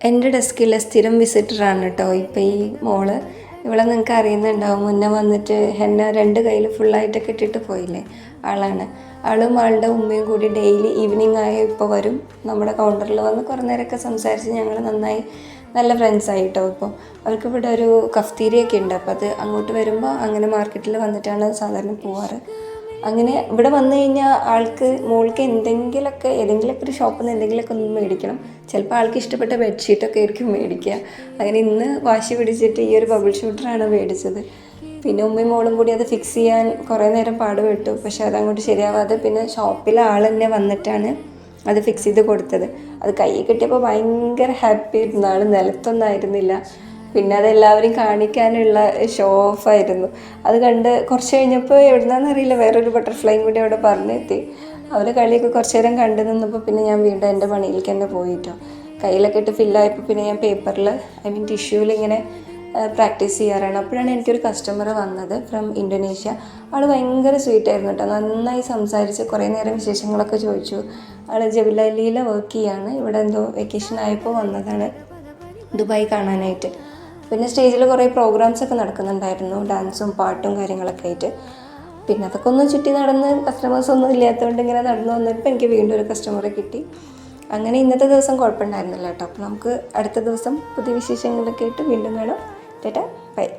എൻ്റെ ഡെസ്കിലെ സ്ഥിരം വിസിറ്ററാണ് കേട്ടോ ഇപ്പോൾ ഈ മോള്. ഇവളെ നിങ്ങൾക്ക് അറിയുന്നുണ്ടാവും, മുന്നേ വന്നിട്ട് എന്നെ 2 കയ്യിൽ ഫുള്ളായിട്ടൊക്കെ ഇട്ടിട്ട് പോയില്ലേ, ആളാണ്. ആളും ആളുടെ ഉമ്മയും കൂടി ഡെയിലി ഈവനിങ് ആയ ഇപ്പോൾ വരും നമ്മുടെ കൗണ്ടറിൽ വന്ന് കുറേ നേരമൊക്കെ സംസാരിച്ച് ഞങ്ങൾ നന്നായി നല്ല ഫ്രണ്ട്സായി കേട്ടോ. ഇപ്പോൾ അവർക്ക് ഇവിടെ ഒരു കഫ്തീരിയൊക്കെ ഉണ്ട്, അപ്പോൾ അത് അങ്ങോട്ട് വരുമ്പോൾ അങ്ങനെ മാർക്കറ്റിൽ വന്നിട്ടാണ് സാധാരണ പോവാറ്. അങ്ങനെ ഇവിടെ വന്നു കഴിഞ്ഞാൽ മോൾക്ക് ഏതെങ്കിലുമൊക്കെ ഒരു ഷോപ്പിൽ നിന്ന് എന്തെങ്കിലുമൊക്കെ ഒന്ന് മേടിക്കണം. ചിലപ്പോൾ ആൾക്ക് ഇഷ്ടപ്പെട്ട ബെഡ്ഷീറ്റൊക്കെ ആയിരിക്കും മേടിക്കുക. അങ്ങനെ ഇന്ന് വാശി പിടിച്ചിട്ട് ഈ ഒരു ബബിൾ ഷൂട്ടറാണ് മേടിച്ചത്. പിന്നെ ഉമ്മയും മോളും കൂടി അത് ഫിക്സ് ചെയ്യാൻ കുറേ നേരം പാടുപെട്ടു. പക്ഷെ അതങ്ങോട്ട് ശരിയാവാതെ പിന്നെ ഷോപ്പിലെ ആൾ തന്നെ വന്നിട്ടാണ് അത് ഫിക്സ് ചെയ്ത് കൊടുത്തത്. അത് കയ്യിൽ കിട്ടിയപ്പോൾ ഭയങ്കര ഹാപ്പി ആയിരുന്നു. ആൾ നിലത്തൊന്നും ആയിരുന്നില്ല. പിന്നെ അതെല്ലാവരും കാണിക്കാനുള്ള ഷോ ഓഫായിരുന്നു. അത് കണ്ട് കുറച്ച് കഴിഞ്ഞപ്പോൾ എവിടുന്നാന്നറിയില്ല വേറൊരു ബട്ടർഫ്ലൈയും കൂടി അവിടെ പറഞ്ഞെത്തി. അവർ കളിയൊക്കെ കുറച്ച് നേരം കണ്ടു നിന്നപ്പോൾ പിന്നെ ഞാൻ വീണ്ടും എൻ്റെ പണിയിലേക്ക് തന്നെ പോയിട്ടോ. കയ്യിലൊക്കെ ഇട്ട് ഫില്ലായപ്പോൾ പിന്നെ ഞാൻ പേപ്പറിൽ ടിഷ്യൂവിൽ ഇങ്ങനെ പ്രാക്ടീസ് ചെയ്യാറാണ്. അപ്പോഴാണ് എനിക്കൊരു കസ്റ്റമർ വന്നത് ഫ്രം ഇന്തോനേഷ്യ. ആൾ ഭയങ്കര സ്വീറ്റായിരുന്നു കേട്ടോ. നന്നായി സംസാരിച്ച് കുറേ നേരം വിശേഷങ്ങളൊക്കെ ചോദിച്ചു. ആൾ ജബിലലിയിൽ വർക്ക് ചെയ്യാണ്. ഇവിടെ എന്തോ വെക്കേഷൻ ആയപ്പോൾ വന്നതാണ് ദുബായ് കാണാനായിട്ട്. പിന്നെ സ്റ്റേജിൽ കുറേ പ്രോഗ്രാംസൊക്കെ നടക്കുന്നുണ്ടായിരുന്നു, ഡാൻസും പാട്ടും കാര്യങ്ങളൊക്കെ ആയിട്ട്. പിന്നെ അതൊക്കെ ഒന്ന് ചുറ്റി നടന്ന് കസ്റ്റമേഴ്സൊന്നും ഇല്ലാത്തതുകൊണ്ട് ഇങ്ങനെ നടന്നു വന്നപ്പോൾ എനിക്ക് വീണ്ടും ഒരു കസ്റ്റമറെ കിട്ടി. അങ്ങനെ ഇന്നത്തെ ദിവസം കുഴപ്പമുണ്ടായിരുന്നില്ല കേട്ടോ. അപ്പോൾ നമുക്ക് അടുത്ത ദിവസം പുതിയ വിശേഷങ്ങളൊക്കെ ആയിട്ട് വീണ്ടും കാണാം. ടാറ്റാ, ബൈ.